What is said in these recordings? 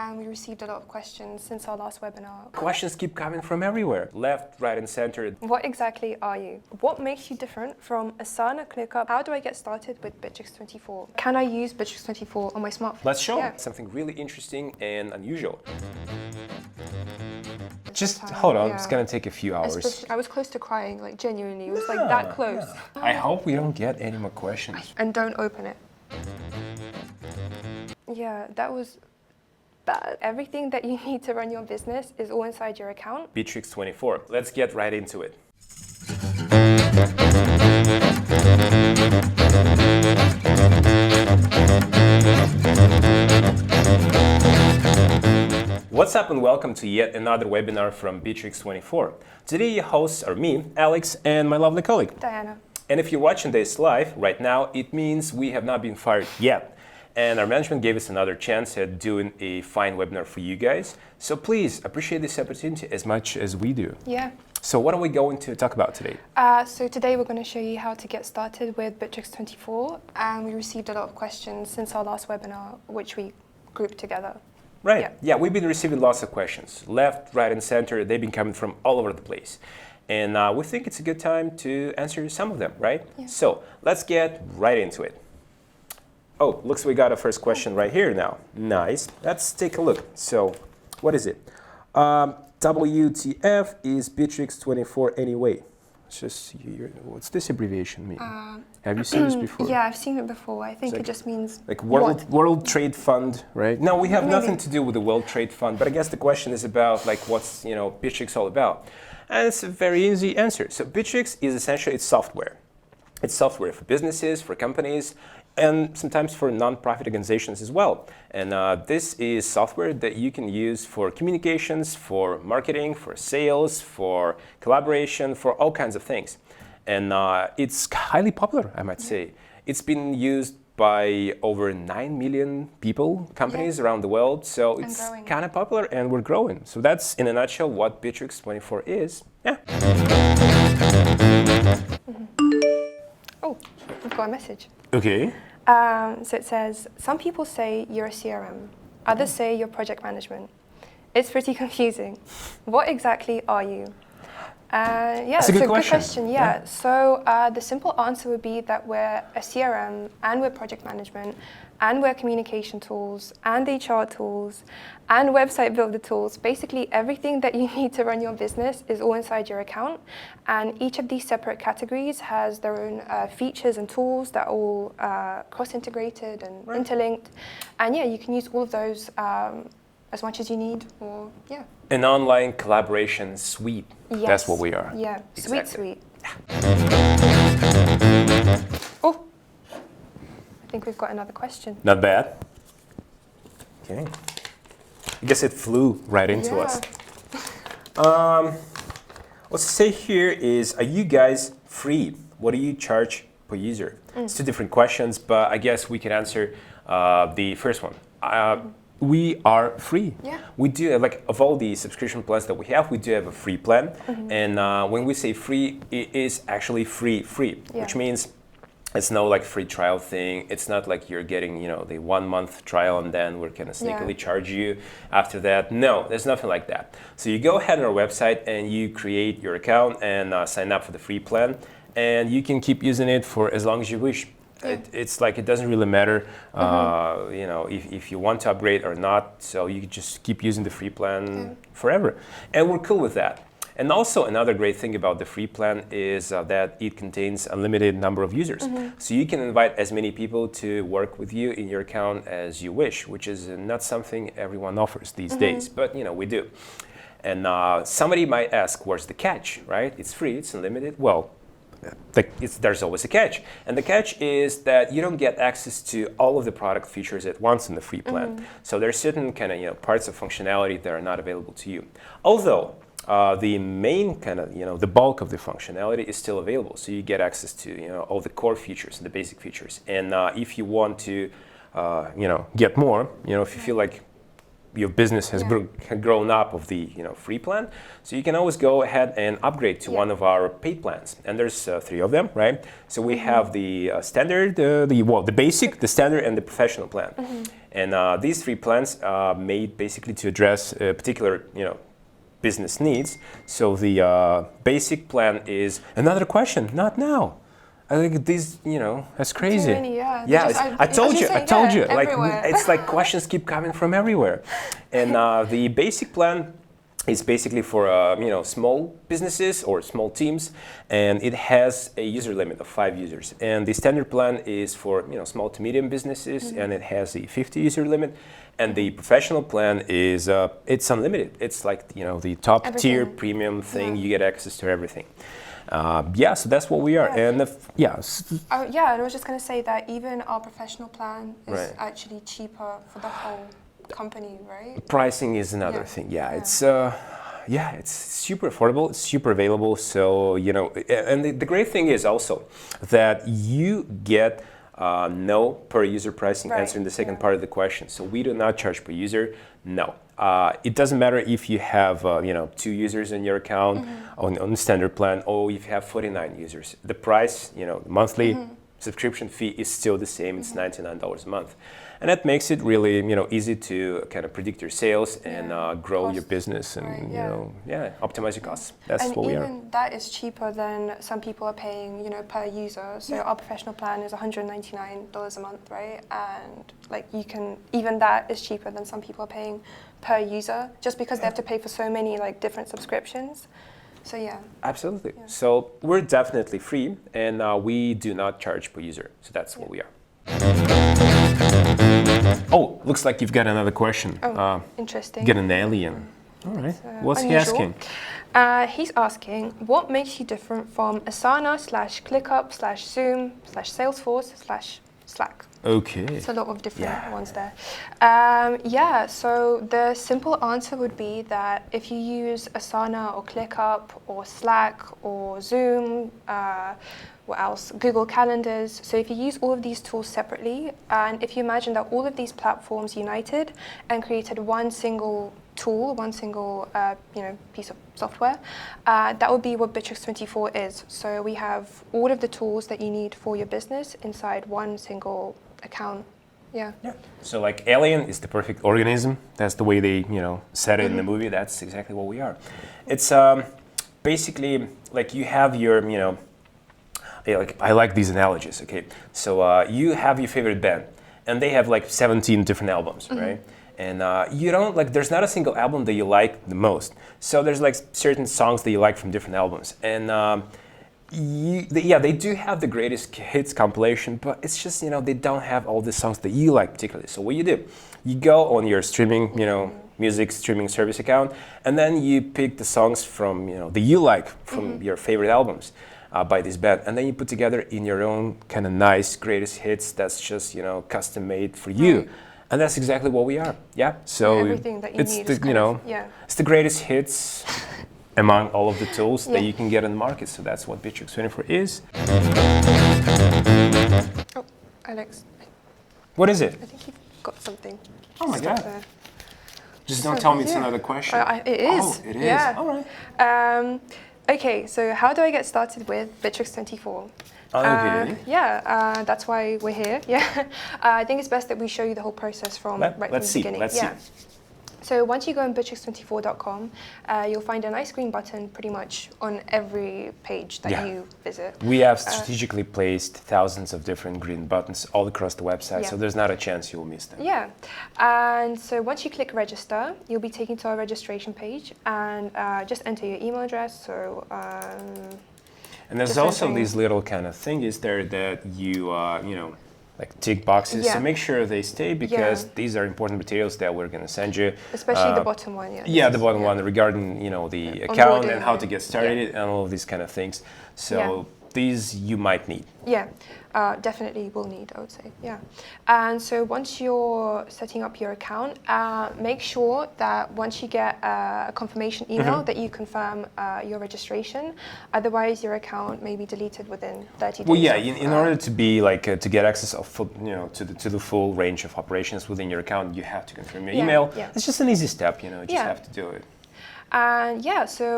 and we received a lot of questions since our last webinar. Questions keep coming from everywhere, left, right, and center. What exactly are you? What makes you different from Asana, Clickup? How do I get started with Bitrix24? Can I use Bitrix24 on my smartphone? Let's show Yeah. something really interesting and unusual. Just hold on, it's gonna take a few hours. Especially, I was close to crying, like genuinely. It was like that close. Yeah. I hope we don't get any more questions. And don't open it. Yeah, that was bad. Everything that you need to run your business is all inside your account. Bitrix24. Let's get right into it. What's up and welcome to yet another webinar from Bitrix24. Today your hosts are me, Alex, and my lovely colleague, Diana. And if you're watching this live right now, it means we have not been fired yet. And our management gave us another chance at doing a fine webinar for you guys. So please appreciate this opportunity as much as we do. Yeah. So what are we going to talk about today? So today we're going to show you how to get started with Bitrix24. And we received a lot of questions since our last webinar, which we grouped together. Right. Yeah, we've been receiving lots of questions. Left, right, and center. They've been coming from all over the place. And we think it's a good time to answer some of them, right? Yeah. So let's get right into it. Oh, looks like we got a first question right here now. Nice. Let's take a look. So what is it? WTF is Bitrix24 anyway? It's just, what's this abbreviation mean? Have you seen this before? Yeah, I've seen it before. I think like, it just means like World Trade Fund, right? No, we have nothing to do with the World Trade Fund, but I guess the question is about like what's Bitrix all about. And it's a very easy answer. So Bitrix is essentially it's software. It's software for businesses, for companies, and sometimes for non-profit organizations as well. And this is software that you can use for communications, for marketing, for sales, for collaboration, for all kinds of things. And it's highly popular, I might say. It's been used by over 9 million people, companies around the world. So it's kind of popular and we're growing. So that's in a nutshell what Bitrix24 is. Yeah. Oh, we've got a message. Okay. So it says, some people say you're a CRM. Others say you're project management. It's pretty confusing. What exactly are you? That's a good question. Yeah. So the simple answer would be that we're a CRM and we're project management and we're communication tools and HR tools and website builder tools. Basically everything that you need to run your business is all inside your account. And each of these separate categories has their own features and tools that are all cross-integrated and interlinked. And yeah, you can use all of those as much as you need, or yeah. An online collaboration suite. Yes. That's what we are. Yeah, exactly. Sweet. Oh, I think we've got another question. Not bad. Okay. I guess it flew right into us. What's to say here is, are you guys free? What do you charge per user? It's two different questions, but I guess we can answer the first one. We are free. Yeah. We do have, like, of all the subscription plans that we have, we do have a free plan. And when we say free, it is actually free, which means it's no like free trial thing. It's not like you're getting, the 1 month trial and then we're gonna sneakily charge you after that. No, there's nothing like that. So you go ahead on our website and you create your account and sign up for the free plan, and you can keep using it for as long as you wish. Yeah. It's like it doesn't really matter, if you want to upgrade or not. So you can just keep using the free plan forever, and we're cool with that. And also another great thing about the free plan is that it contains unlimited number of users. So you can invite as many people to work with you in your account as you wish, which is not something everyone offers these days, but we do. And somebody might ask, where's the catch, right? It's free, it's unlimited. Well, there's always a catch. And the catch is that you don't get access to all of the product features at once in the free plan. So there's certain kind of parts of functionality that are not available to you. Although the main kind of, the bulk of the functionality is still available. So you get access to, all the core features, the basic features. And if you want to, get more, if you feel like your business has grown up of the free plan, so you can always go ahead and upgrade to one of our paid plans. And there's 3 of them, right? So we have the standard, the basic, the standard, and the professional plan. And these 3 plans are made basically to address particular business needs. So the basic plan is another question, not now. I think these, that's crazy. Too many, yeah. I told you. Like everywhere. it's like questions keep coming from everywhere. And the basic plan is basically for small businesses or small teams, and it has a user limit of 5 users. And the standard plan is for small to medium businesses, and it has a 50 user limit. And the professional plan is it's unlimited. It's like the top tier premium thing. You get access to everything. So that's what we are. And and I was just going to say that even our professional plan is actually cheaper for the whole company, right? Pricing is another thing. It's super affordable, it's super available. So and the great thing is also that you get no per user pricing, answering the second part of the question. So we do not charge per user. No. It doesn't matter if you have 2 users in your account on the standard plan, or if you have 49 users. The price, monthly subscription fee is still the same. It's $99 a month. And that makes it really easy to kind of predict your sales and grow your business and optimize your costs. That's what we are. And even that is cheaper than some people are paying per user. So our professional plan is $199 a month, right? And even that is cheaper than some people are paying per user, just because they have to pay for so many different subscriptions. So Absolutely. So we're definitely free, and we do not charge per user. So that's what we are. Oh, looks like you've got another question. Oh, interesting. Get an alien. All right. What's unusual. he asking? He's asking, what makes you different from Asana / Clickup / Zoom / Salesforce / Slack? Okay. It's a lot of different ones there. So the simple answer would be that if you use Asana or Clickup or Slack or Zoom, what else? Google Calendars. So if you use all of these tools separately, and if you imagine that all of these platforms united and created one single tool, one single piece of software, that would be what Bitrix24 is. So we have all of the tools that you need for your business inside one single account. Yeah. So alien is the perfect organism. That's the way they said it in the movie. That's exactly what we are. It's basically you have your I like these analogies. Okay, so you have your favorite band, and they have 17 different albums, right? And you don't there's not a single album that you like the most. So there's certain songs that you like from different albums, and they do have the greatest hits compilation, but it's just they don't have all the songs that you like particularly. So what you do, you go on your streaming music streaming service account, and then you pick the songs from that you like from your favorite albums by this band, and then you put together in your own kind of nice greatest hits that's just custom made for you. And that's exactly what we are. So everything that you need is it's the greatest hits among all of the tools that you can get on the market. So that's what Bitrix24 is. Oh, Alex. What is it? I think you've got something. Oh my God. There. Just don't tell me it's another question. It is. Oh, it is. Yeah. All right. Okay, so how do I get started with Bitrix24? Okay. That's why we're here. I think it's best that we show you the whole process from from the beginning. Let's see. So once you go on Bitrix24.com, you'll find a nice green button pretty much on every page that you visit. We have strategically placed thousands of different green buttons all across the website, so there's not a chance you will miss them. And so once you click register, you'll be taken to our registration page, and just enter your email address. So. And there's also these little kind of thingies there that you tick boxes. So make sure they stay, because these are important materials that we're going to send you. Especially the bottom one, the bottom one regarding the account and how to get started and all of these kind of things. So these you might need. Yeah, definitely will need, I would say, yeah. And so once you're setting up your account, make sure that once you get a confirmation email that you confirm your registration. Otherwise, your account may be deleted within 30 days. Well, yeah, in order to be like to get access of to the full range of operations within your account, you have to confirm your email. Yeah. It's just an easy step, you just have to do it. And yeah, so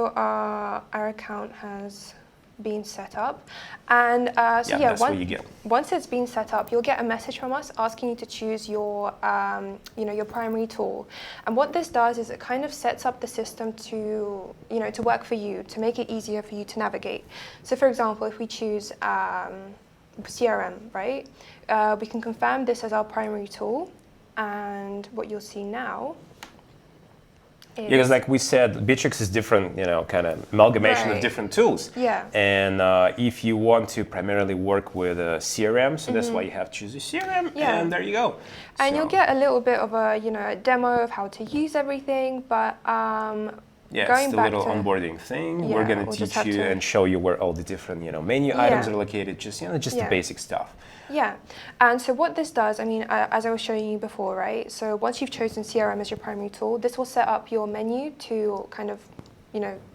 our account has been set up, and that's what you get. Once it's been set up, you'll get a message from us asking you to choose your your primary tool. And what this does is it kind of sets up the system to to work for you, to make it easier for you to navigate. So for example, if we choose CRM, right, we can confirm this as our primary tool, and what you'll see now. Because like we said, Bitrix is different, kind of amalgamation of different tools. Yeah. And if you want to primarily work with a CRM, so that's why you have to choose a CRM, and there you go. And you'll get a little bit of a a demo of how to use everything, but it's the little onboarding thing. We're going to teach you and show you where all the different menu items are located, just the basic stuff. Yeah, and so what this does, I mean, as I was showing you before, right? So once you've chosen CRM as your primary tool, this will set up your menu to kind of,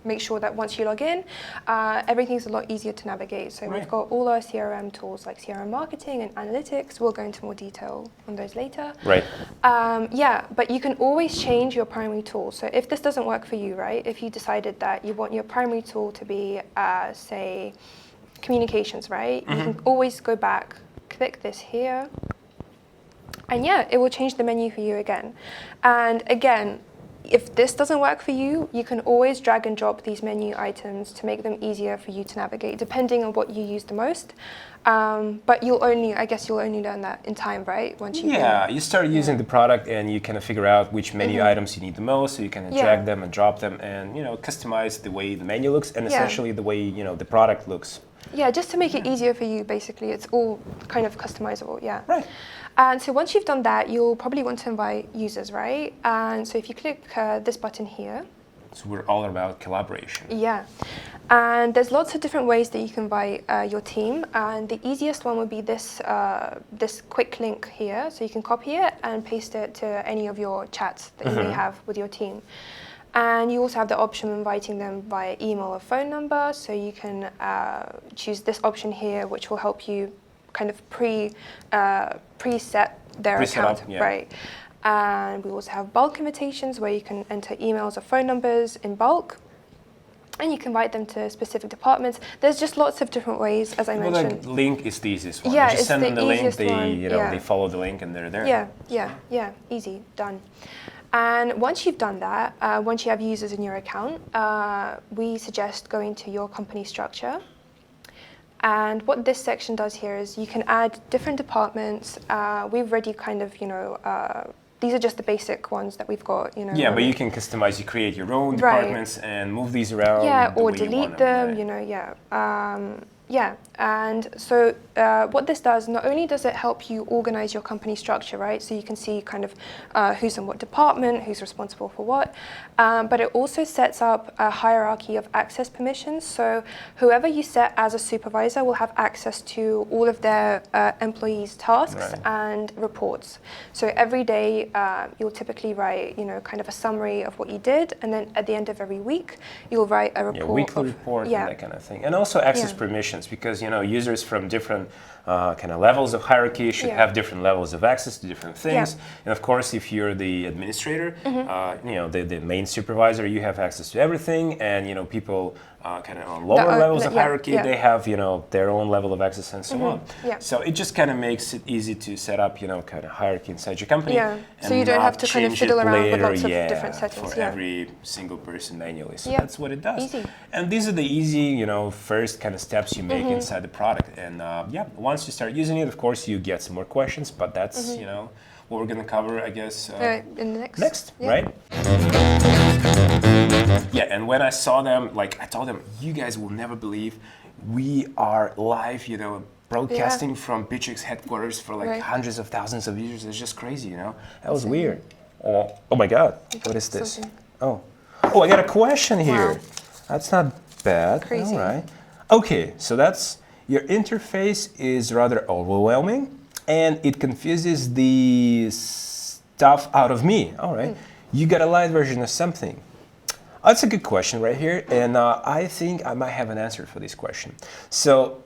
make sure that once you log in, everything's a lot easier to navigate. So we've got all our CRM tools like CRM marketing and analytics. We'll go into more detail on those later. Right. But you can always change your primary tool. So if this doesn't work for you, right? If you decided that you want your primary tool to be, say, communications, right? You can always go back, click this here, and it will change the menu for you again. And again, if this doesn't work for you, you can always drag and drop these menu items to make them easier for you to navigate, depending on what you use the most. But I guess you'll only learn that in time, right? Once you start using the product and you kind of figure out which menu items you need the most, so you can drag them and drop them and customize the way the menu looks and essentially the way the product looks. Yeah, just to make it easier for you, basically. It's all kind of customizable, Right. And so once you've done that, you'll probably want to invite users, right? And so if you click this button here. So we're all about collaboration. Yeah. And there's lots of different ways that you can invite your team. And the easiest one would be this quick link here. So you can copy it and paste it to any of your chats that you may have with your team. And you also have the option of inviting them via email or phone number. So you can choose this option here, which will help you kind of preset their account, right? And we also have bulk invitations where you can enter emails or phone numbers in bulk. And you can invite them to specific departments. There's just lots of different ways, as I mentioned. The link is the easiest one. Yeah, you just send them the link, they they follow the link and they're there. Yeah, easy, done. And once you've done that, once you have users in your account, we suggest going to your company structure. And what this section does here is you can add different departments. We've already kind of, these are just the basic ones that we've got, Yeah, but you can customize, you create your own departments and move these around. Yeah, or delete them, and so what this does, not only does it help you organize your company structure, right? So you can see kind of who's in what department, who's responsible for what, but it also sets up a hierarchy of access permissions. So whoever you set as a supervisor will have access to all of their employees' tasks and reports. So every day you'll typically write, kind of a summary of what you did, and then at the end of every week you'll write a report. Weekly report and that kind of thing, and also access permissions. Because users from different kind of levels of hierarchy should have different levels of access to different things. And of course, if you're the administrator, the main supervisor, you have access to everything. And people kind of on lower levels of hierarchy, they have their own level of access and so on. So it just kind of makes it easy to set up kind of hierarchy inside your company. And so you don't have to kind of fiddle around with lots of different settings. For every single person manually. So that's what it does. Easy. And these are the easy first kind of steps you make inside the product. And once you start using it, of course, you get some more questions, but that's what we're going to cover, I guess, in the next, right? Yeah, and when I saw them, I told them, you guys will never believe we are live, broadcasting from Bitrix headquarters for hundreds of thousands of users. It's just crazy, That was weird. Oh my God, what is this? Oh, I got a question here. Wow. That's not bad. Crazy. All right. Okay, so that's your interface is rather overwhelming and it confuses the stuff out of me. All right, you got a light version of something. That's a good question right here, and I think I might have an answer for this question. So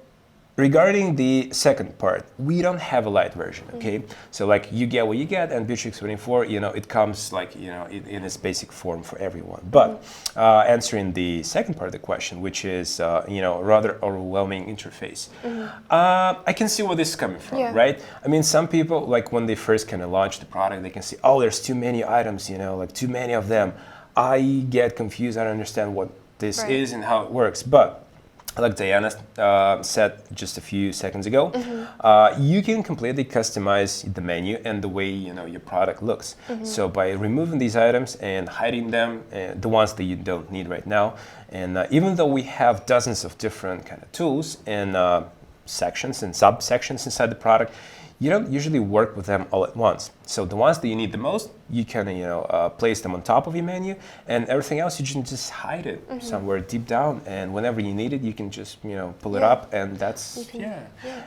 regarding the second part, we don't have a light version, okay? So like you get what you get, and Bitrix24, you know, it comes like, you know, in its basic form for everyone. But answering the second part of the question, which is, you know, rather overwhelming interface, I can see where this is coming from, right? I mean, some people, like when they first kind of launch the product, they can see, oh, there's too many items, you know, like too many of them. I get confused, I don't understand what this is and how it works. But like Diana said just a few seconds ago, you can completely customize the menu and the way, you know, your product looks. So by removing these items and hiding them, the ones that you don't need right now, and even though we have dozens of different kind of tools and sections and subsections inside the product, you don't usually work with them all at once. So the ones that you need the most, you can, you know, place them on top of your menu, and everything else you can just hide it somewhere deep down. And whenever you need it, you can just, you know, pull it up, and that's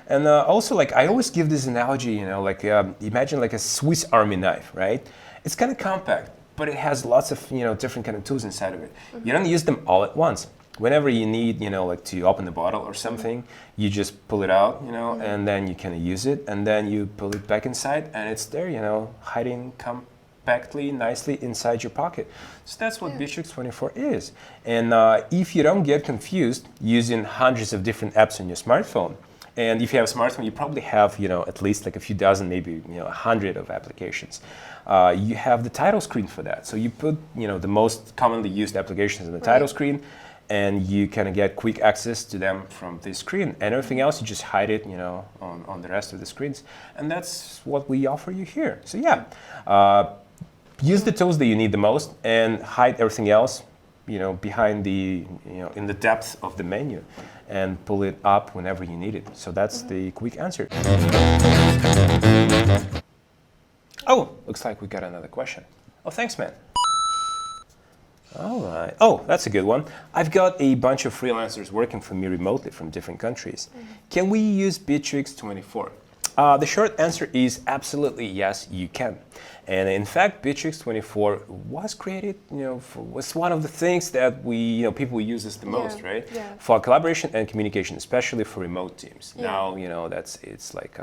And also, like I always give this analogy, you know, like imagine like a Swiss Army knife, right? It's kind of compact, but it has lots of, you know, different kind of tools inside of it. You don't use them all at once. Whenever you need, you know, like to open the bottle or something, you just pull it out, you know, and then you kind of use it, and then you pull it back inside, and it's there, you know, hiding compactly, nicely inside your pocket. So that's what Bitrix24 is. And if you don't get confused using hundreds of different apps on your smartphone, and if you have a smartphone, you probably have, you know, at least like a few dozen, maybe, you know, 100 of applications. You have the title screen for that. So you put, you know, the most commonly used applications in the title screen, and you kind of get quick access to them from this screen. And everything else, you just hide it, you know, on the rest of the screens. And that's what we offer you here. So yeah, use the tools that you need the most and hide everything else, you know, behind the, you know, in the depth of the menu, and pull it up whenever you need it. So that's the quick answer. Oh, looks like we got another question. Oh, thanks, man. All right. Oh, that's a good one. I've got a bunch of freelancers working for me remotely from different countries. Can we use Bitrix24? The short answer is absolutely yes, you can. And in fact, Bitrix24 was created, you know, was one of the things that we, you know, people uses the most, right? For collaboration and communication, especially for remote teams. Now, you know, it's like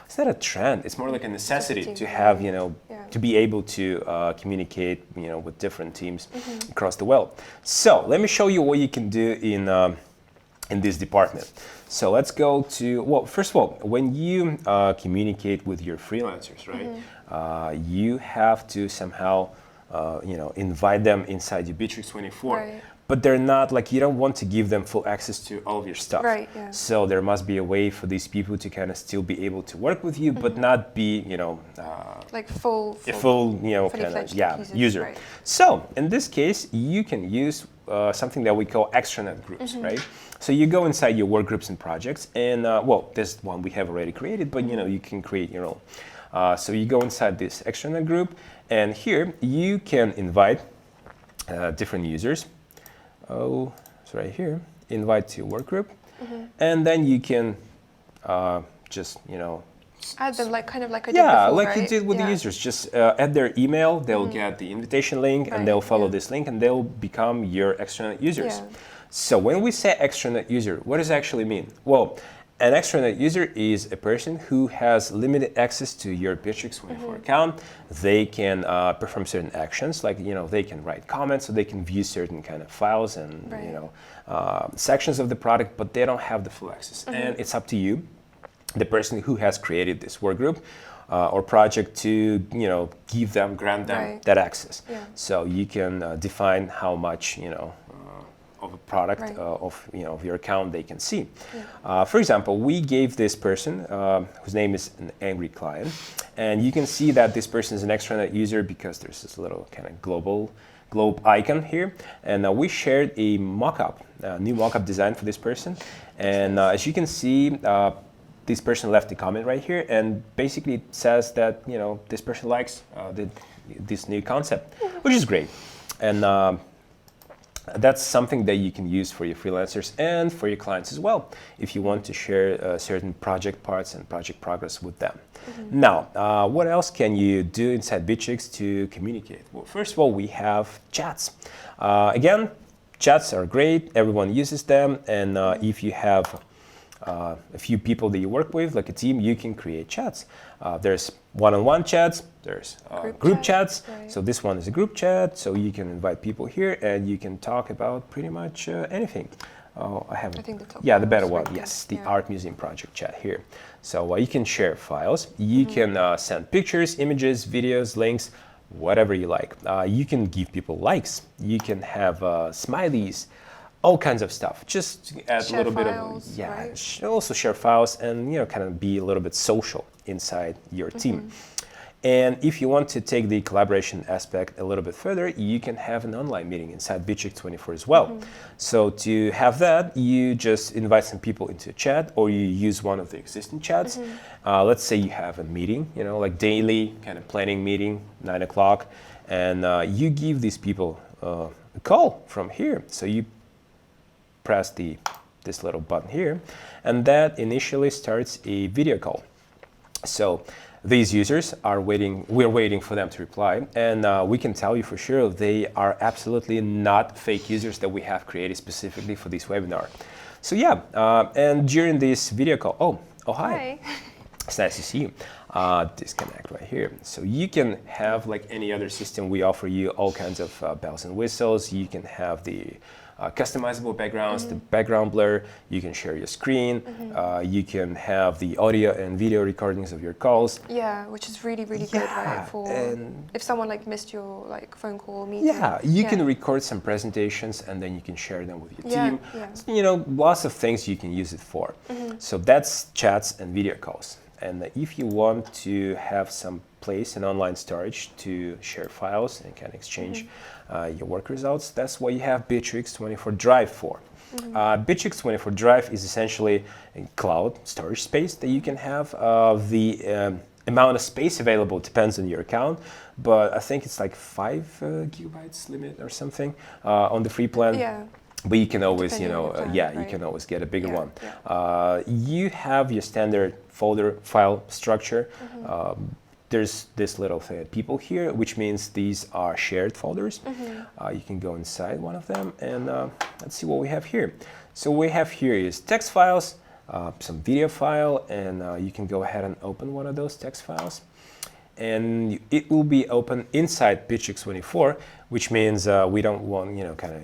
it's not a trend. It's more like a necessity to have, you know, to be able to communicate, you know, with different teams across the world. So let me show you what you can do in this department. So let's go to, well, first of all, when you communicate with your freelancers, right, you have to somehow, you know, invite them inside your Bitrix24. But they're not, like, you don't want to give them full access to all of your stuff. So there must be a way for these people to kind of still be able to work with you, but not be, you know, like full you know, kind of, user. So in this case, you can use something that we call extranet groups, right? So you go inside your work groups and projects, and well, this one we have already created, but you know, you can create your own. So you go inside this extranet group, and here you can invite different users. Oh, it's right here. Invite to your work group, and then you can just, you know, add them like kind of like I did before, like you did with the users. Just add their email. They'll get the invitation link, and they'll follow this link, and they'll become your extranet users. So when we say extranet user, what does it actually mean? Well, an extranet user is a person who has limited access to your Bitrix24 account. They can perform certain actions, like, you know, they can write comments, so they can view certain kind of files and you know, sections of the product, but they don't have the full access. And it's up to you, the person who has created this work group or project, to, you know, grant them that access. So you can define how much, you know, of a product of, you know, of your account they can see. For example, we gave this person whose name is an angry client, and you can see that this person is an extranet user because there's this little kind of globe icon here, and we shared a mock-up, new mock-up design for this person, and as you can see, this person left a comment right here, and basically it says that, you know, this person likes this new concept, which is great. And That's something that you can use for your freelancers and for your clients as well, if you want to share certain project parts and project progress with them. Now, what else can you do inside Bitrix to communicate? Well, first of all, we have chats. Again, chats are great, everyone uses them, and if you have a few people that you work with, like a team, you can create chats. There's one-on-one chats, there's group chats. Right. So this one is a group chat, so you can invite people here and you can talk about pretty much anything. Oh, I haven't. I think the top the better right one, there. yes, the Yeah. Art Museum project chat here. So you can share files, you can send pictures, images, videos, links, whatever you like. You can give people likes, you can have smileys, all kinds of stuff. Just add Share a little files, bit of, right? Also share files and, kind of be a little bit social inside your team. And if you want to take the collaboration aspect a little bit further, you can have an online meeting inside Bitrix24 as well. So to have that, you just invite some people into a chat, or you use one of the existing chats. Let's say you have a meeting, like daily kind of planning meeting, 9 o'clock, and you give these people a call from here. So you press this little button here, and that initially starts a video call. So these users are waiting, we're waiting for them to reply, and we can tell you for sure they are absolutely not fake users that we have created specifically for this webinar. So yeah, and during this video call, oh hi. It's nice to see you. Disconnect right here. So you can have, like any other system, we offer you all kinds of bells and whistles. You can have the customizable backgrounds, the background blur, you can share your screen, you can have the audio and video recordings of your calls. Yeah, which is really, really good, right? For if someone missed your phone call meeting. Yeah, you can record some presentations and then you can share them with your team. Lots of things you can use it for. So that's chats and video calls. And if you want to have some place in online storage to share files and can exchange your work results, that's what you have Bitrix24 Drive for. Bitrix24 Drive is essentially a cloud storage space that you can have. The amount of space available depends on your account, but I think it's like 5 gigabytes limit or something on the free plan. Yeah. But you can always, Depending on your plan, you right? can always get a bigger one. Yeah. You have your standard folder file structure. There's this little thing at people here, which means these are shared folders. You can go inside one of them and let's see what we have here. So what we have here is text files, some video file, and you can go ahead and open one of those text files. And it will be open inside Bitrix24, which means we don't want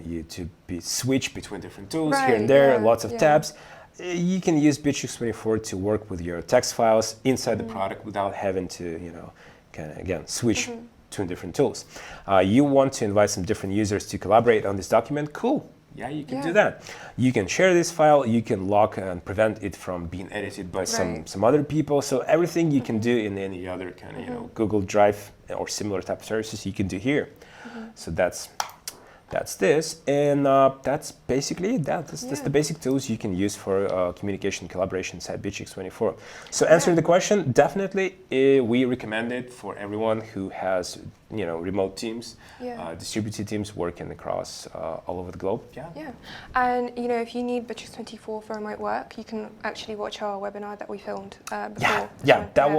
you to be switch between different tools here and there, lots of tabs. You can use Bitrix24 to work with your text files inside the product without having to again switch between different tools. You want to invite some different users to collaborate on this document? Cool. Yeah, you can do that. You can share this file, you can lock and prevent it from being edited by some other people. So everything you can do in any other kind of Google Drive or similar type of services you can do here. So that's this, and that's basically it. That's the basic tools you can use for communication collaboration inside Bitrix24. So answering the question, definitely we recommend it for everyone who has remote teams, distributed teams working across all over the globe. Yeah, and if you need Bitrix24 for remote work, you can actually watch our webinar that we filmed before. That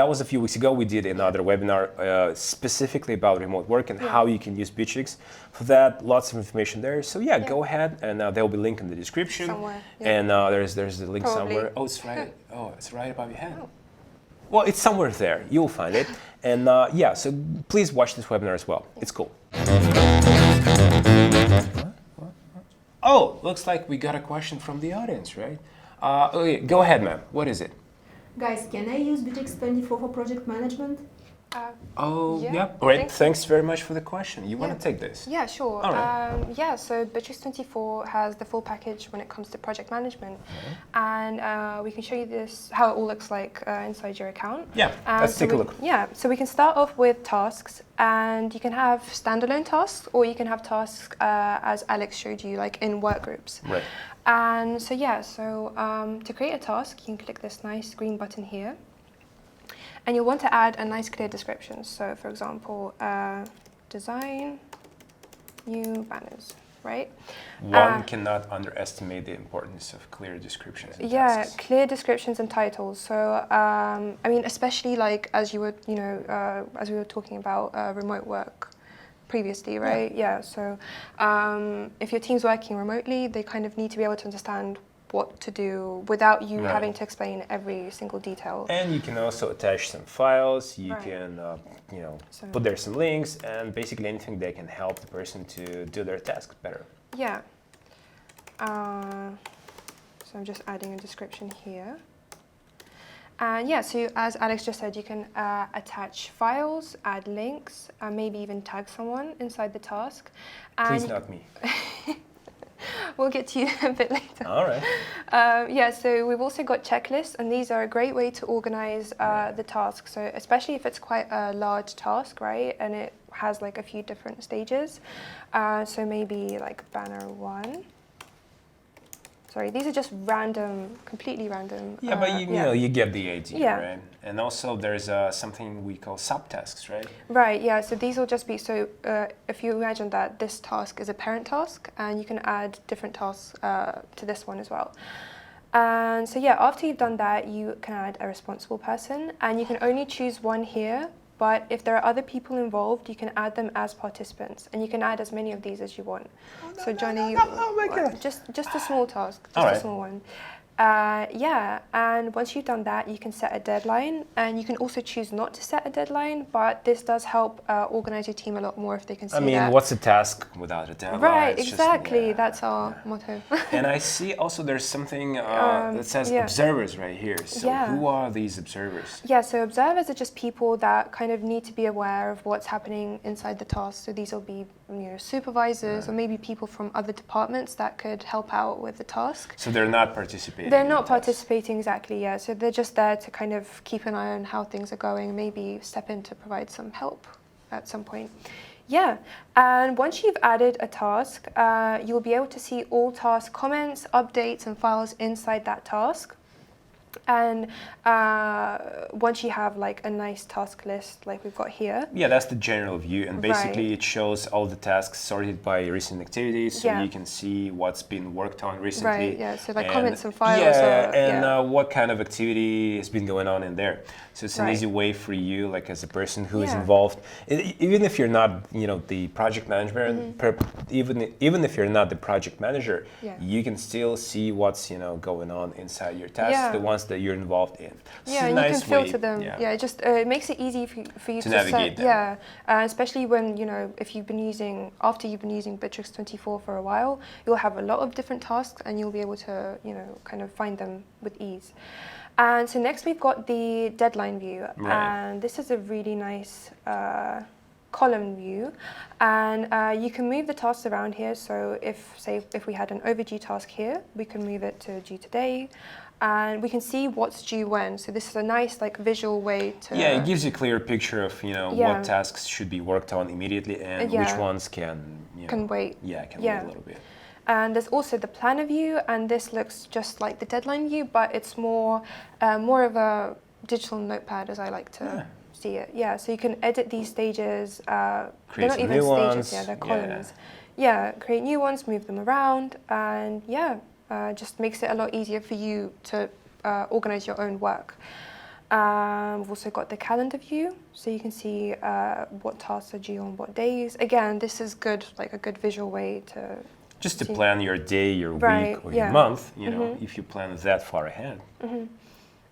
was a few weeks ago. We did another webinar specifically about remote work and how you can use Bitrix. For that, lots of information there. So go ahead, and there will be a link in the description. Somewhere. And there's the link somewhere. Oh, it's right. It's right above your head. Well, it's somewhere there. You'll find it. And so please watch this webinar as well. It's cool. Oh, looks like we got a question from the audience, right? Okay, go ahead, ma'am. What is it? Guys, can I use Bitrix24 for project management? Great. Thanks very much for the question. You want to take this? Yeah, sure. All right. So Bitrix24 has the full package when it comes to project management, and we can show you this how it all looks like inside your account. Yeah, let's take a look. Yeah, so we can start off with tasks, and you can have standalone tasks, or you can have tasks as Alex showed you, like in work groups. Right. And so to create a task, you can click this nice green button here. And you'll want to add a nice clear description. So for example, design new banners, right? One cannot underestimate the importance of clear descriptions and tasks. Clear descriptions and titles. So, I mean, especially like as you were, as we were talking about remote work previously, right? Yeah. So, if your team's working remotely, they kind of need to be able to understand what to do without you having to explain every single detail. And you can also attach some files. You can, put there some links and basically anything that can help the person to do their tasks better. Yeah. So I'm just adding a description here. And so as Alex just said, you can attach files, add links, maybe even tag someone inside the task. And Please not me. We'll get to you a bit later. All right. So we've also got checklists, and these are a great way to organize the task. So especially if it's quite a large task, right, and it has like a few different stages. So maybe like banner 1. Sorry, these are just random, completely random. Yeah, but you get the idea, right? And also there's something we call subtasks, right? Right, yeah, so these will just be, if you imagine that this task is a parent task, and you can add different tasks to this one as well. And so after you've done that, you can add a responsible person, and you can only choose one here. But if there are other people involved, you can add them as participants, and you can add as many of these as you want. So Johnny, just a small task, just a small one. And once you've done that, you can set a deadline, and you can also choose not to set a deadline, but this does help organize your team a lot more if they can see that. I mean, what's a task without a deadline? Right, exactly, that's our motto. And I see also there's something that says observers right here. So who are these observers? Yeah, so observers are just people that kind of need to be aware of what's happening inside the task. So these will be supervisors or maybe people from other departments that could help out with the task. So they're not participating? They're not participating, exactly, yeah. So they're just there to kind of keep an eye on how things are going, maybe step in to provide some help at some point. Yeah, and once you've added a task, you'll be able to see all task comments, updates, and files inside that task. And once you have like a nice task list like we've got here. Yeah, that's the general view, and basically it shows all the tasks sorted by recent activities, so you can see what's been worked on recently. Right, yeah, so like comments and files. What kind of activity has been going on in there. So it's an easy way for you, like as a person who is involved, even if you're not, the project manager, even if you're not the project manager, you can still see what's, going on inside your tasks, the ones that you're involved in. So and you can filter them. Yeah, it just it makes it easy for you to navigate them. Yeah, especially when if you've been using Bitrix24 for a while, you'll have a lot of different tasks, and you'll be able to kind of find them with ease. And so next we've got the deadline view, and this is a really nice column view, and you can move the tasks around here. So if we had an overdue task here, we can move it to due today, and we can see what's due when. So this is a nice like visual way to... Yeah, it gives you a clear picture of what tasks should be worked on immediately and which ones can wait. Yeah, can wait a little bit. And there's also the planner view, and this looks just like the deadline view, but it's more of a digital notepad, as I like to see it. Yeah, so you can edit these stages. They're not even stages, they're columns. Yeah, create new ones, move them around, and just makes it a lot easier for you to organize your own work. We've also got the calendar view, so you can see what tasks are due on what days. Again, this is good, like a good visual way to... Just to plan your day, your week, or your month, if you plan that far ahead.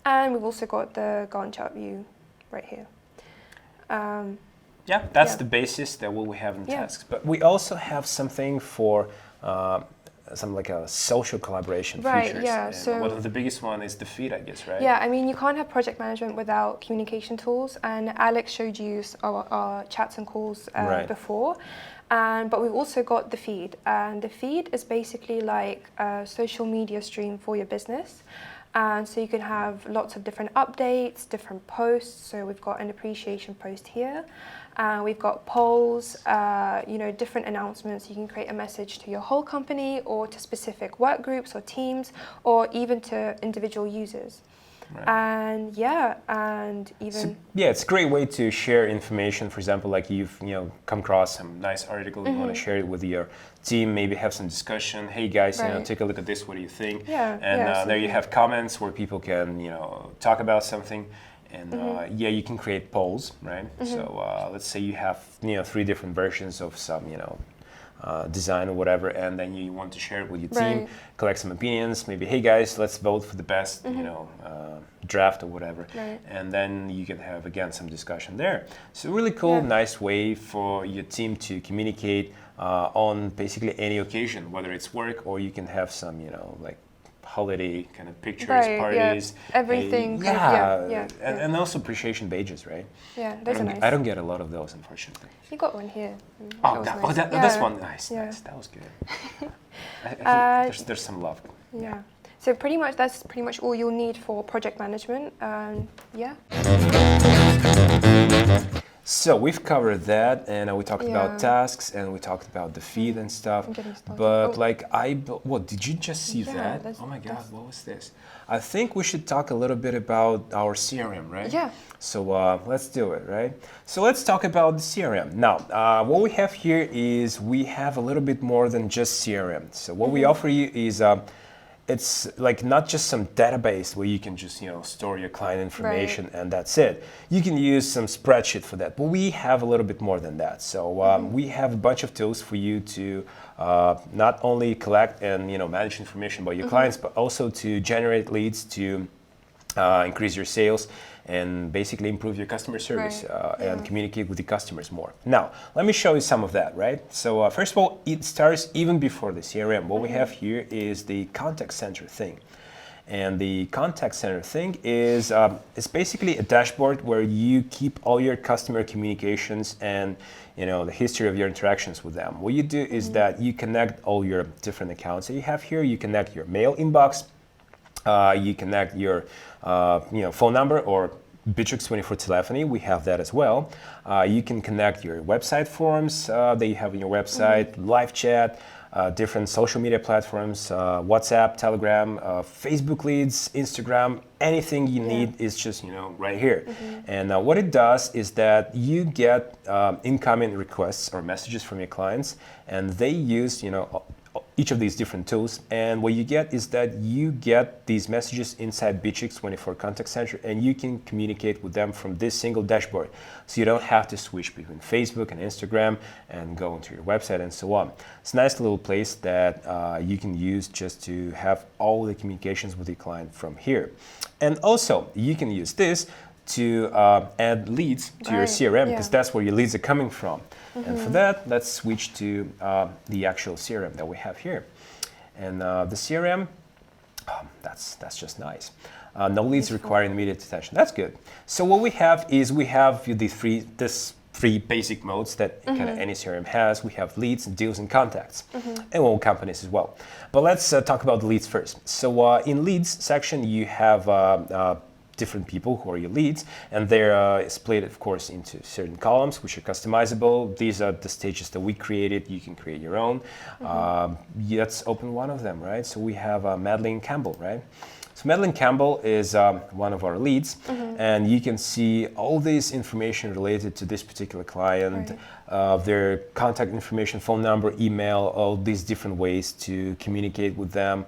And we've also got the Gantt chart view right here. That's the basis that what we have in tasks. But we also have something for some like a social collaboration features. Yeah. And so one of the biggest one is the feed, I guess, right? Yeah, I mean, you can't have project management without communication tools, and Alex showed you our chats and calls before. But we've also got the feed, and the feed is basically like a social media stream for your business. And so you can have lots of different updates, different posts. So we've got an appreciation post here. We've got polls, different announcements. You can create a message to your whole company or to specific work groups or teams, or even to individual users. Right. And and even it's a great way to share information. For example, like you've come across some nice article, you want to share it with your team, maybe have some discussion. Hey guys, take a look at this. What do you think? And there you have comments where people can talk about something. And you can create polls, right? So let's say you have 3 different versions of some design or whatever, and then you want to share it with your team, collect some opinions, maybe, hey guys, let's vote for the best draft or whatever, and then you can have again some discussion there. So really cool, nice way for your team to communicate on basically any occasion, whether it's work or you can have some like holiday kind of pictures, parties, everything. And also appreciation pages, right? Yeah, those are nice. I don't get a lot of those, unfortunately. You got one here. That's one nice. That was good. There's some love. Yeah. So that's pretty much all you'll need for project management. So we've covered that, and we talked about tasks, and we talked about the feed and stuff. But what did you just see that? Oh my God, what was this? I think we should talk a little bit about our CRM, right? Yeah. So let's do it, right? So let's talk about the CRM. Now, what we have here is we have a little bit more than just CRM. So what we offer you is it's like not just some database where you can just store your client information and that's it. You can use some spreadsheet for that, but we have a little bit more than that. So we have a bunch of tools for you to not only collect and manage information about your clients, but also to generate leads, to increase your sales, and basically improve your customer service and communicate with the customers more. Now, let me show you some of that, right? So first of all, it starts even before the CRM. What we have here is the contact center thing. And the contact center thing is it's basically a dashboard where you keep all your customer communications and the history of your interactions with them. What you do is that you connect all your different accounts that you have here. You connect your mail inbox, you connect your phone number or Bitrix24 telephony. We have that as well. You can connect your website forms that you have on your website, live chat, different social media platforms, WhatsApp, Telegram, Facebook leads, Instagram, anything you need is just right here. And what it does is that you get incoming requests or messages from your clients, and they use each of these different tools, and what you get is that you get these messages inside Bitrix24 Contact Center, and you can communicate with them from this single dashboard. So you don't have to switch between Facebook and Instagram and go into your website and so on. It's a nice little place that you can use just to have all the communications with your client from here. And also, you can use this to add leads to your CRM, because that's where your leads are coming from. And for that, let's switch to the actual CRM that we have here. And the CRM, that's just nice. No leads requiring immediate attention. That's good. So what we have is we have these three basic modes that kind of any CRM has. We have leads, deals, and contacts, and all companies as well. But let's talk about the leads first. So in leads section, you have different people who are your leads, and they're split, of course, into certain columns which are customizable. These are the stages that we created. You can create your own. Let's open one of them, right? So we have Madeline Campbell, right? So Madeline Campbell is one of our leads, and you can see all this information related to this particular client, their contact information, phone number, email, all these different ways to communicate with them,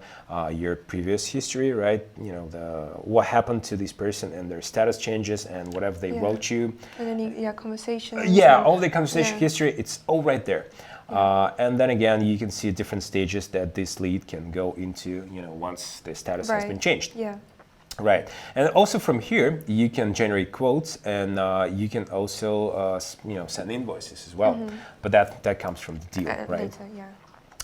your previous history, right? What happened to this person and their status changes and whatever they wrote you. And then conversation. All the conversation history, it's all right there. And then again, you can see different stages that this lead can go into, once the status has been changed. Right. And also from here, you can generate quotes, and you can also, send invoices as well. But that comes from the deal, right? Later,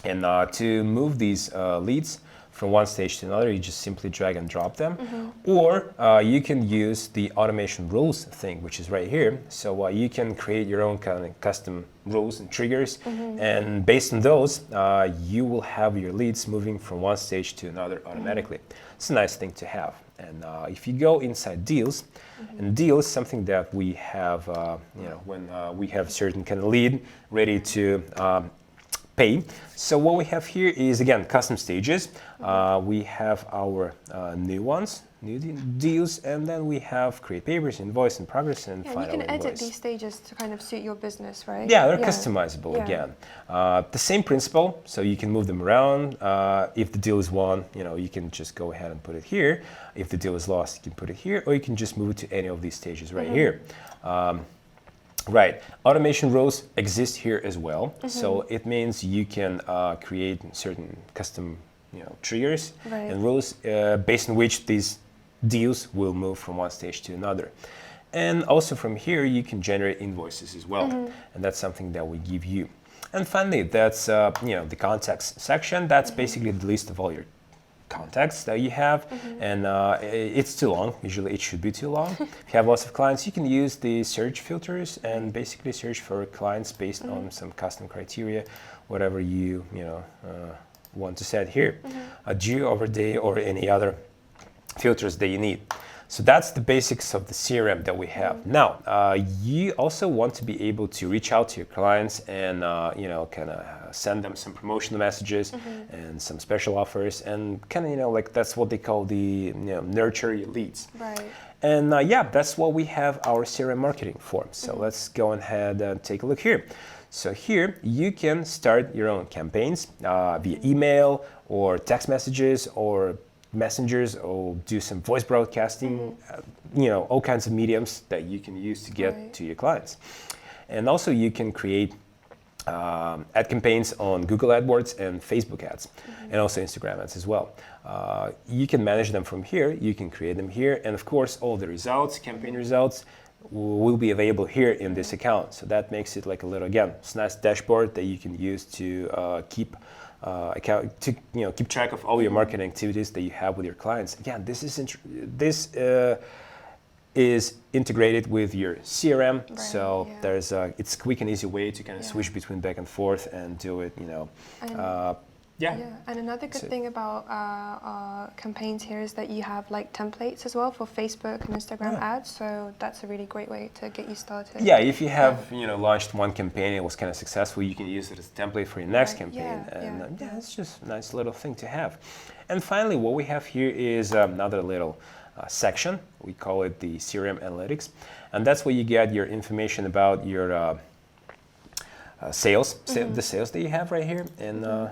And to move these leads from one stage to another, you just simply drag and drop them. Or you can use the automation rules thing, which is right here. So you can create your own kind of custom rules and triggers. And based on those, you will have your leads moving from one stage to another automatically. It's a nice thing to have. And if you go inside deals, and deals, something that we have, when we have certain kind of lead ready to pay. So what we have here is, again, custom stages. We have our new ones, new deals, and then we have create papers, invoice, and progress, and final you can invoice. edit these stages to kind of suit your business, right? Yeah, they're customizable again. The same principle, so you can move them around. If the deal is won, you can just go ahead and put it here. If the deal is lost, you can put it here, or you can just move it to any of these stages right here. Right, automation rows exist here as well. So it means you can create certain custom triggers and rows based on which these deals will move from one stage to another. And also from here, you can generate invoices as well. And that's something that we give you. And finally, that's the contacts section. That's basically the list of all your contacts that you have. And it's too long. Usually it should be too long. If you have lots of clients, you can use the search filters and basically search for clients based on some custom criteria, whatever you want to set here. A due, over day, or any other filters that you need. So that's the basics of the CRM that we have. Now, you also want to be able to reach out to your clients and kind of send them some promotional messages and some special offers, and kind of like that's what they call the nurture your leads. Right. And that's what we have our CRM marketing for. So let's go ahead and take a look here. So here you can start your own campaigns via email or text messages or messengers, or do some voice broadcasting, all kinds of mediums that you can use to get to your clients. And also you can create ad campaigns on Google AdWords and Facebook ads, and also Instagram ads as well. You can manage them from here, you can create them here, and of course all the results, campaign results, will be available here in this account. So that makes it like a little, again, it's a nice dashboard that you can use to keep keep track of all your marketing activities that you have with your clients. Again, this is integrated with your CRM, so there's it's a quick and easy way to kind of switch between back and forth and do it. And another good thing about our campaigns here is that you have like templates as well for Facebook and Instagram ads. So that's a really great way to get you started. Yeah, if you have launched one campaign, it was kind of successful, you can use it as a template for your next campaign. It's just a nice little thing to have. And finally, what we have here is another little section. We call it the CRM Analytics, and that's where you get your information about your sales, the sales that you have right here. And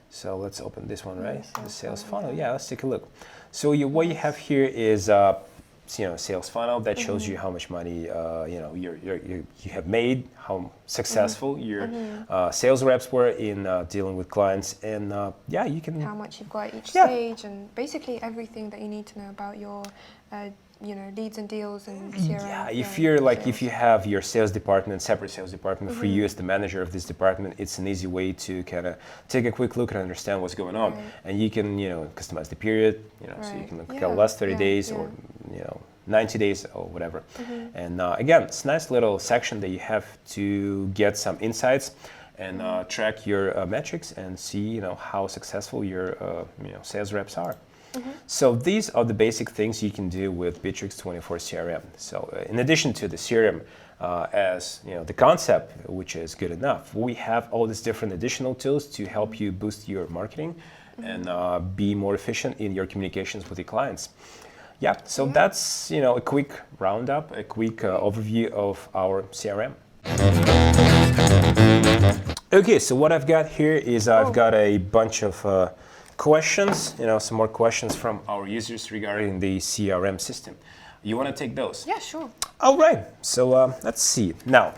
so let's open this one, right? The sales funnel. Yeah, let's take a look. So what you have here is sales funnel that shows you how much money you have made, how successful your sales reps were in dealing with clients, and you can how much you've got at each stage, and basically everything that you need to know about your leads and deals and CRM. Yeah, if you're if you have your sales department, separate sales department for you as the manager of this department, it's an easy way to kind of take a quick look and understand what's going on. And you can customize the period, so you can look at the last 30 days or 90 days or whatever. And again, it's a nice little section that you have to get some insights and track your metrics and see how successful your sales reps are. So these are the basic things you can do with Bitrix24 CRM. So in addition to the CRM as the concept, which is good enough, we have all these different additional tools to help you boost your marketing and be more efficient in your communications with your clients. Yeah, so that's a quick roundup, a quick overview of our CRM. Okay, so what I've got here is I've got a bunch of questions, some more questions from our users regarding the CRM system. You want to take those? Yeah, sure. All right, so let's see. Now,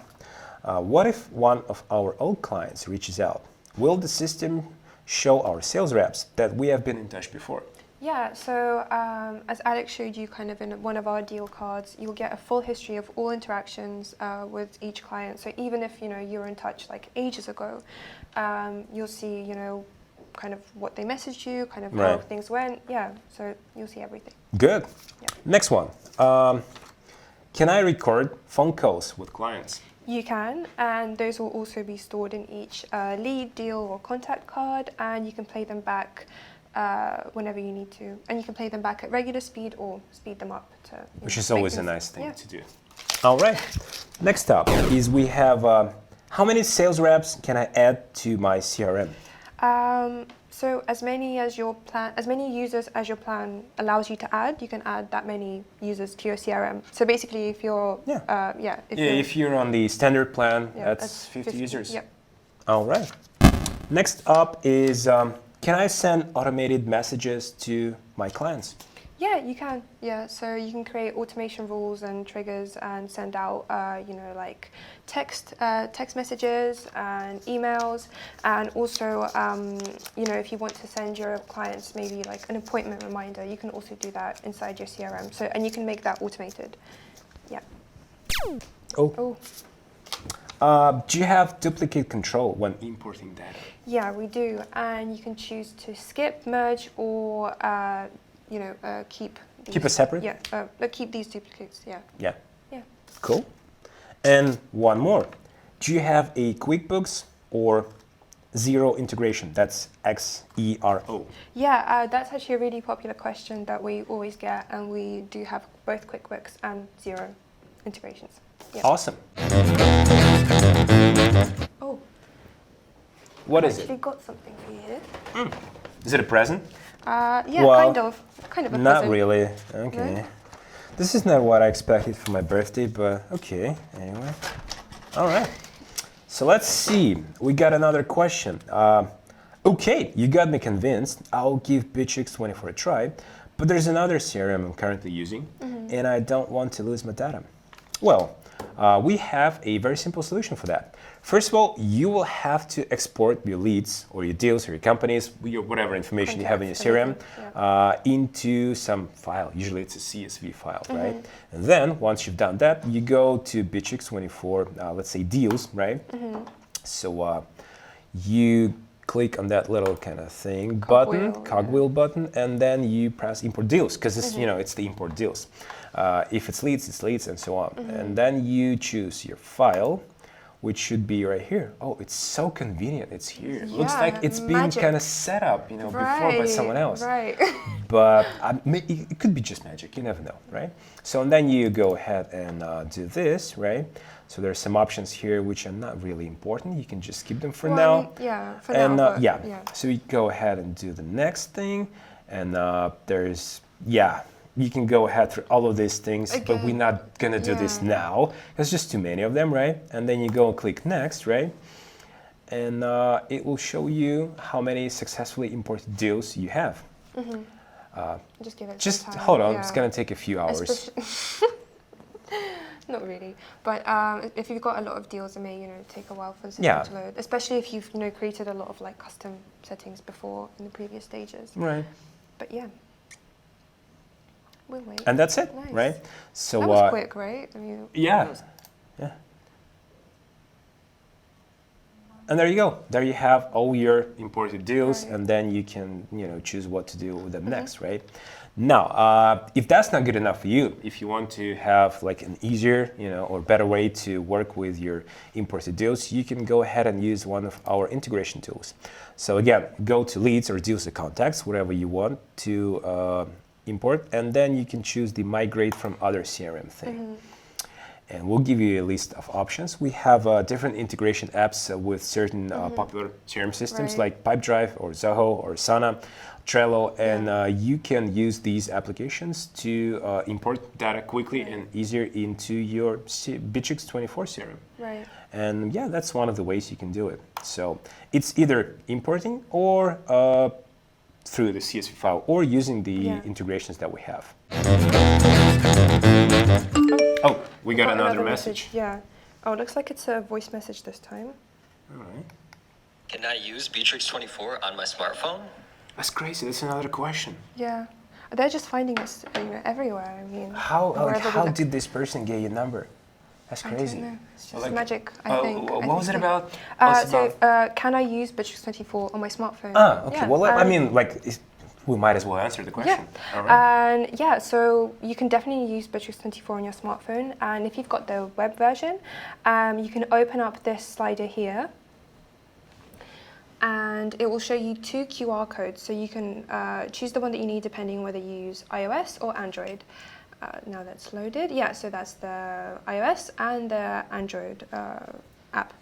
what if one of our old clients reaches out? Will the system show our sales reps that we have been in touch before? Yeah, so as Alex showed you kind of in one of our deal cards, you'll get a full history of all interactions with each client. So even if you were in touch like ages ago, you'll see kind of what they messaged you, kind of how things went. Yeah, so you'll see everything. Good. Yeah. Next one. Can I record phone calls with clients? You can, and those will also be stored in each lead, deal, or contact card, and you can play them back whenever you need to. And you can play them back at regular speed or speed them up to... Which is always a nice thing to do. All right. Next up is we have How many sales reps can I add to my CRM? So as many as your plan, as many users as your plan allows you to add, you can add that many users to your CRM. So basically, if you're if you're on the standard plan, that's 50 users. Yep. All right. Next up is can I send automated messages to my clients? Yeah, you can. Yeah, so you can create automation rules and triggers and send out, like text messages and emails, and also, if you want to send your clients maybe like an appointment reminder, you can also do that inside your CRM. So, and you can make that automated. Yeah. Oh. Do you have duplicate control when importing data? Yeah, we do, and you can choose to skip, merge, or keep these, keep it separate? Yeah, keep these duplicates, yeah. Yeah. Yeah. Cool. And one more. Do you have a Quickbooks or Xero integration? That's Xero. Yeah, that's actually a really popular question that we always get, and we do have both Quickbooks and Xero integrations. Yeah. Awesome. Oh. What I is it? actually got something for you here. Is it a present? Yeah, well, kind of a not present. really. Okay. No? This is not what I expected for my birthday, but okay. Anyway. All right. So let's see. We got another question. Okay, you got me convinced. I'll give Bitrix24 a try, but there's another CRM I'm currently using, and I don't want to lose my data. Well, we have a very simple solution for that. First of all, you will have to export your leads or your deals or your companies, your whatever information you have in your CRM into some file. Usually it's a CSV file, right? And then once you've done that, you go to Bitrix24, let's say deals, right? So you click on that little kind of thing cogwheel button, and then you press import deals because it's it's the import deals. If it's leads, and so on. And then you choose your file, which should be right here. Oh, it's so convenient. It's here. It looks like it's been kind of set up, before by someone else. Right. But it could be just magic. You never know, right? So and then you go ahead and do this, right? So there's some options here which are not really important. You can just skip them for now. Yeah, for and, now. So you go ahead and do the next thing, and you can go ahead through all of these things, but we're not gonna do this now. There's just too many of them, right? And then you go and click next, right? And it will show you how many successfully imported deals you have. Just give it Just some time. hold on, it's gonna take a few hours. Not really, but if you've got a lot of deals, it may take a while for the system to load. Especially if you've created a lot of like custom settings before in the previous stages. Right. But yeah. We'll wait. And that's it, Nice. right? So that was quick, right? I mean, yeah. And there you go. There you have all your imported deals, and then you can choose what to do with them next, right? Now, if that's not good enough for you, if you want to have like an easier, or better way to work with your imported deals, you can go ahead and use one of our integration tools. So again, go to leads or deals or contacts, whatever you want to import, and then you can choose the migrate from other CRM thing. And we'll give you a list of options. We have different integration apps with certain popular CRM systems like Pipedrive or Zoho or Asana, Trello, and you can use these applications to import data quickly and easier into your Bitrix24 CRM. Right. And yeah, that's one of the ways you can do it. So it's either importing or through the CSV file or using the integrations that we have. Oh, we got another message. Yeah. Oh, it looks like it's a voice message this time. All right. Can I use Bitrix24 on my smartphone? That's crazy. That's another question. Yeah. They're just finding us everywhere. I mean, how did this person get your number? That's crazy. I don't know. It's just magic, I think. What was it about? Can I use Bitrix24 on my smartphone? Ah, okay. Yeah. Well, I mean, we might as well answer the question. Yeah. All right. And so you can definitely use Bitrix24 on your smartphone. And if you've got the web version, you can open up this slider here. And it will show you 2 QR codes. So you can choose the one that you need depending on whether you use iOS or Android. Now that's loaded. Yeah, so that's the iOS and the Android app.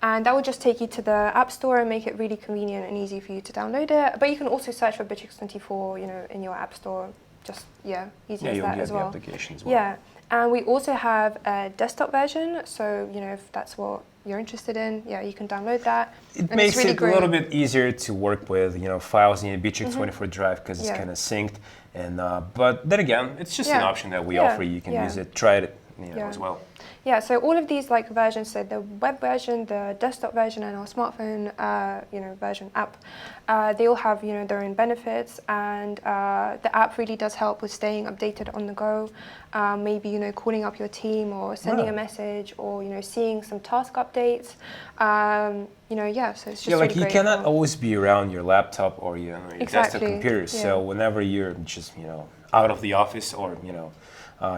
And that will just take you to the App Store and make it really convenient and easy for you to download it. But you can also search for Bitrix24, in your App Store. Just, easy as that as well. The application as well. Yeah, and we also have a desktop version. So, if that's what you're interested in, you can download that. It makes it a little bit easier to work with, files in a Bitrix24 drive because it's kind of synced. And but then again, it's just an option that we offer. You can use it, try it, as well. Yeah, so all of these versions, so the web version, the desktop version, and our smartphone, version app, they all have, their own benefits, and the app really does help with staying updated on the go. Maybe, calling up your team or sending a message or, seeing some task updates. So it's just really you great. cannot always be around your laptop or your desktop computer. Yeah. So whenever you're just, out of the office or,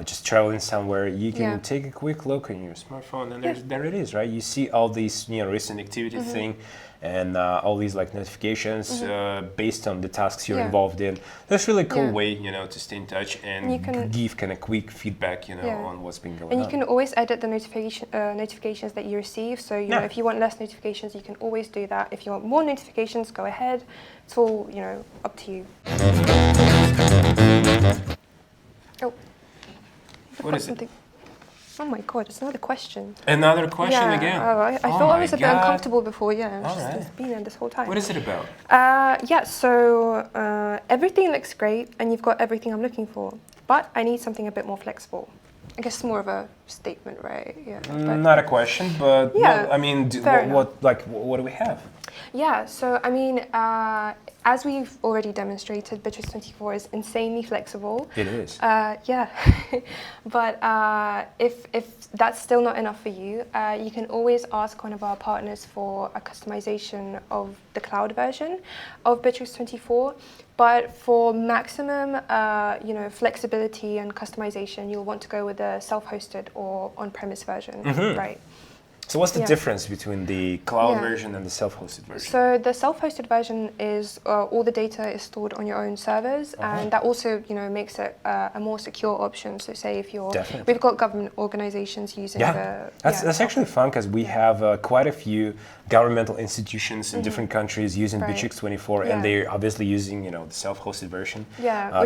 just traveling somewhere, you can take a quick look on your smartphone, and there it is, right? You see all these, recent activity thing, and all these notifications based on the tasks you're involved in. That's really cool way, to stay in touch and give kind of quick feedback, on what's been going on. And you can always edit the notifications that you receive. So if you want less notifications, you can always do that. If you want more notifications, go ahead. It's all up to you. Oh. What is it? Oh my God, it's another question. Another question again? I thought I was a bit uncomfortable before, it's been there this whole time. What is it about? Everything looks great and you've got everything I'm looking for, but I need something a bit more flexible. I guess it's more of a statement, right? Yeah. Not a question, but what do we have? Yeah, so as we've already demonstrated, Bitrix24 is insanely flexible. It is. But if that's still not enough for you, you can always ask one of our partners for a customization of the cloud version of Bitrix24. But for maximum, flexibility and customization, you'll want to go with a self-hosted or on-premise version, right? So what's the difference between the cloud version and the self-hosted version? So the self-hosted version is all the data is stored on your own servers, and that also makes it a more secure option. So say if you're, we've got government organizations using that's actually fun because we have quite a few governmental institutions in different countries using Bitrix24, and they're obviously using the self-hosted version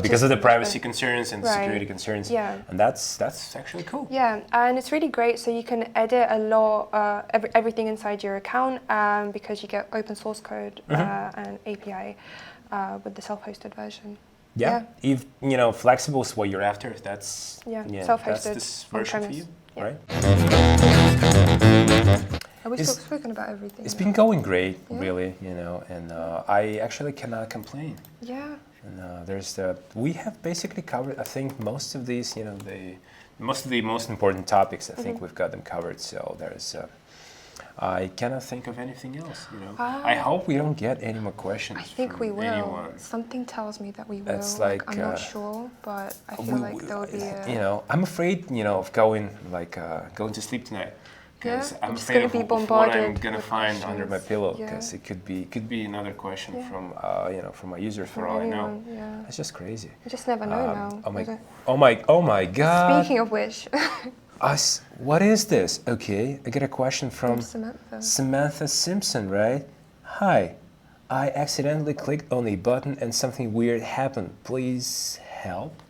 because of the privacy concerns and security concerns. And that's actually cool. Yeah, and it's really great. So you can edit a lot. Everything inside your account because you get open source code and API with the self-hosted version. If flexible is what you're after, that's self-hosted. That's this version for you, right? We've spoken about everything. It's been going great, really, and I actually cannot complain. Yeah. And we have basically covered, I think, most of these, most of the most important topics. I think we've got them covered. So I cannot think of anything else. I hope we don't get any more questions. I think we will. Anyone. Something tells me that we will. It's I'm not sure, but I feel like there will be. I'm afraid, of going to sleep tonight. Because I'm afraid of what I'm gonna find under my pillow. Because it could be another question from from a user for all I know. That's just crazy. You just never know now. Oh my God! Speaking of which, what is this? Okay, I get a question from Samantha Simpson, right? Hi, I accidentally clicked on a button and something weird happened. Please help.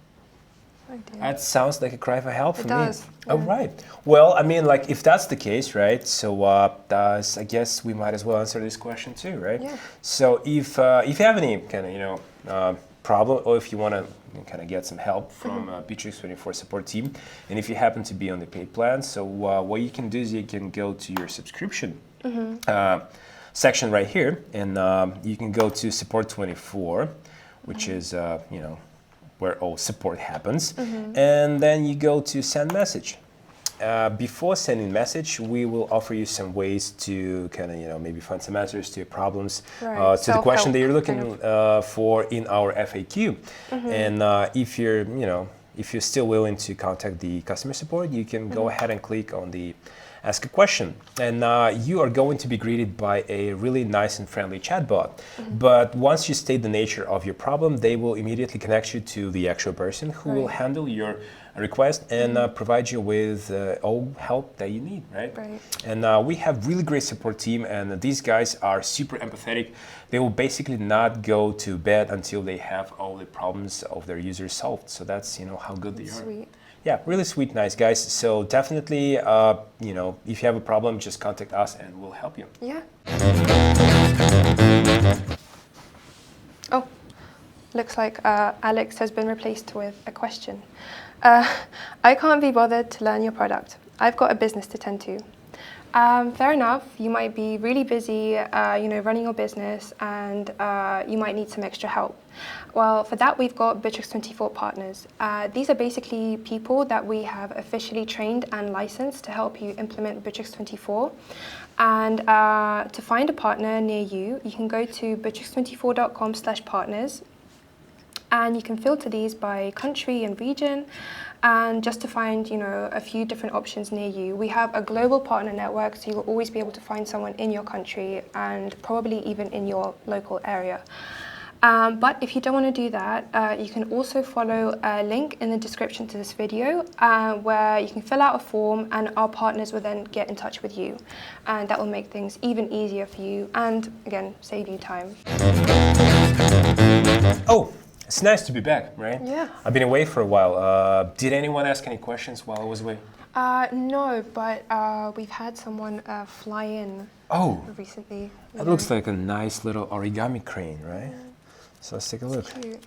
That sounds like a cry for help for me. Does. Yeah. Oh, right. Well, if that's the case, right? So I guess we might as well answer this question too, right? Yeah. So if you have any kind of problem, or if you want to kind of get some help from Bitrix24 support team, and if you happen to be on the paid plan, so what you can do is you can go to your subscription section right here, and you can go to support24, which is where all support happens, and then you go to send message. Before sending message, we will offer you some ways to kind of maybe find some answers to your problems, to the question that you're looking for in our FAQ. And if you're still willing to contact the customer support, you can go ahead and click on the ask a question, and you are going to be greeted by a really nice and friendly chatbot. But once you state the nature of your problem, they will immediately connect you to the actual person who will handle your request and provide you with all help that you need, right? Right. And we have really great support team, and these guys are super empathetic. They will basically not go to bed until they have all the problems of their users solved. So that's, how good they are. Sweet. Yeah, really sweet, nice guys. So definitely, if you have a problem, just contact us and we'll help you. Yeah. Oh, looks like Alex has been replaced with a question. I can't be bothered to learn your product. I've got a business to tend to. Fair enough. You might be really busy, running your business, and you might need some extra help. Well, for that, we've got Bitrix24 partners. These are basically people that we have officially trained and licensed to help you implement Bitrix24. And to find a partner near you, you can go to bitrix24.com/partners. And you can filter these by country and region, and just to find, a few different options near you. We have a global partner network, so you'll always be able to find someone in your country and probably even in your local area. But if you don't want to do that, you can also follow a link in the description to this video where you can fill out a form, and our partners will then get in touch with you. And that will make things even easier for you and, again, save you time. Oh, it's nice to be back, right? Yeah. I've been away for a while. Did anyone ask any questions while I was away? No, but we've had someone fly in recently. It looks like a nice little origami crane, right? So let's take a look. Cute.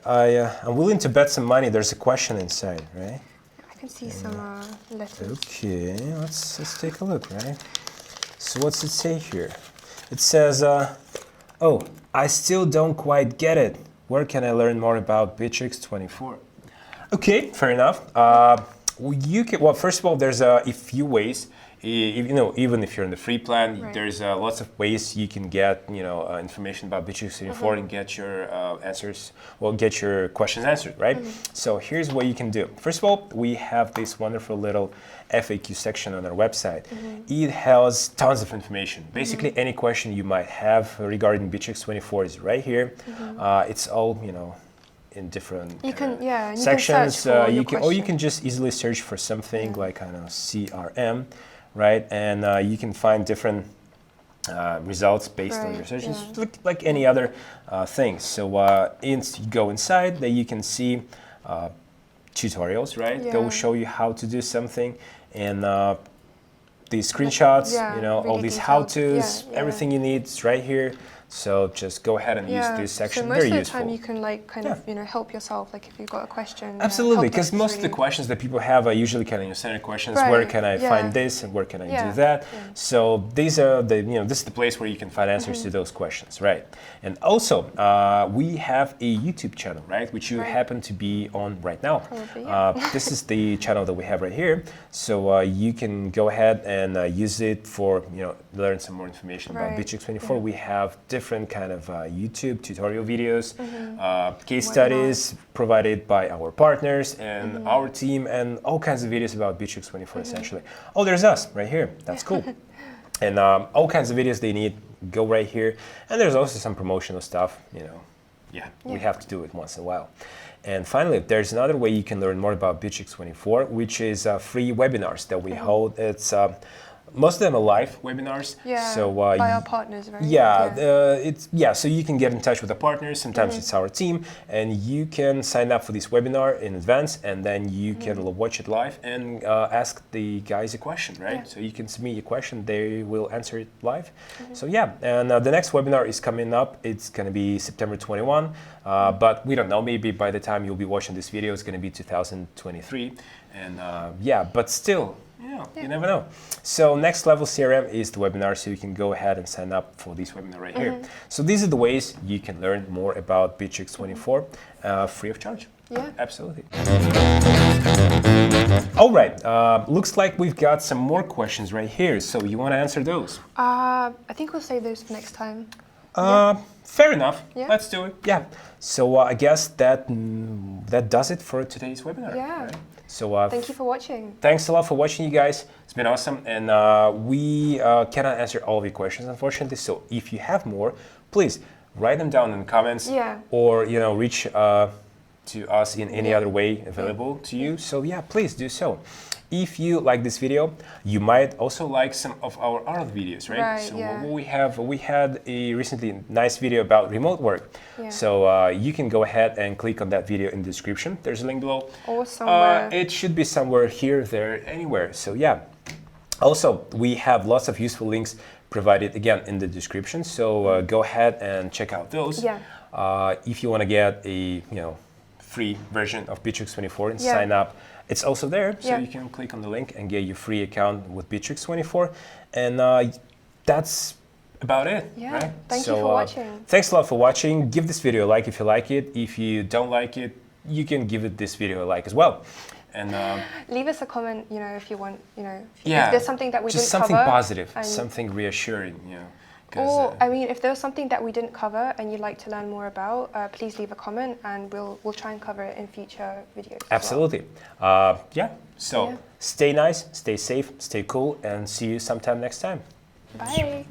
I'm willing to bet some money there's a question inside, right? I can see some letters. Okay, let's take a look, right? So what's it say here? It says, I still don't quite get it. Where can I learn more about Bitrix24? Okay, fair enough. First of all, there's a few ways. Even if you're in the free plan, right. There's lots of ways you can get information about Bitrix24 and get your get your questions answered, right? So here's what you can do. First of all, we have this wonderful little FAQ section on our website. It has tons of information. Basically, any question you might have regarding Bitrix24 is right here. It's all in different sections. You can just easily search for something like CRM. Right, and you can find different results based on your searches, like any other things. So you go inside, that you can see tutorials, right? That will show you how to do something, and these screenshots, all these how-tos, everything you need is right here. So just go ahead and use this section. So most Very of the useful. time you can help yourself, like if you've got a question. Absolutely, because most of the questions that people have are usually kind of standard questions. Right. Where can I find this and where can I do that? So these are this is the place where you can find answers to those questions, right? And also we have a YouTube channel, right, which you happen to be on right now. Probably, this is the channel that we have right here. So you can go ahead and use it for learn some more information about Bitrix24. We have different kind of YouTube tutorial videos, case studies provided by our partners and our team, and all kinds of videos about Bitrix24 essentially. Oh, there's us right here. That's cool. And all kinds of videos they need, go right here. And there's also some promotional stuff, we have to do it once in a while. And finally, there's another way you can learn more about Bitrix24, which is free webinars that we hold. It's most of them are live webinars. So by our partners, right? So you can get in touch with the partners. Sometimes it's our team, and you can sign up for this webinar in advance, and then you can watch it live and ask the guys a question, right? So you can submit your question, they will answer it live. So and the next webinar is coming up. It's going to be September 21, but we don't know. Maybe by the time you'll be watching this video, it's going to be 2023, and but still. You never know. So Next Level CRM is the webinar, so you can go ahead and sign up for this webinar right here. So these are the ways you can learn more about Bitrix24 free of charge. Yeah. Absolutely. All right. Looks like we've got some more questions right here. So you want to answer those? I think we'll save those for next time. Fair enough. Yeah. Let's do it. Yeah. So I guess that does it for today's webinar. Yeah. Right? So thank you for watching. Thanks a lot for watching, you guys. It's been awesome, and we cannot answer all of your questions, unfortunately. So if you have more, please write them down in the comments, or reach to us in any other way available to you. So yeah, please do so. If you like this video, you might also like some of our other videos, right? Right, So yeah. we had a recently nice video about remote work. Yeah. So you can go ahead and click on that video in the description. There's a link below. Or somewhere. It should be somewhere here, there, anywhere. So yeah. Also, we have lots of useful links provided again in the description. So go ahead and check out those. Yeah. If you want to get a free version of Bitrix24 and Yeah. sign up, it's also there. So Yeah. you can click on the link and get your free account with Bitrix24. And that's about it. Yeah. Right? Thank you for watching. Thanks a lot for watching. Give this video a like if you like it. If you don't like it, you can give it this video a like as well. And Leave us a comment, if you want, yeah, if there's something that we just didn't something cover. positive, and- something reassuring, 'cause, Or, if there's something that we didn't cover and you'd like to learn more about, please leave a comment and we'll try and cover it in future videos. as well. absolutely. Yeah. So Yeah. stay nice, stay safe, stay cool, and see you sometime next time. Bye.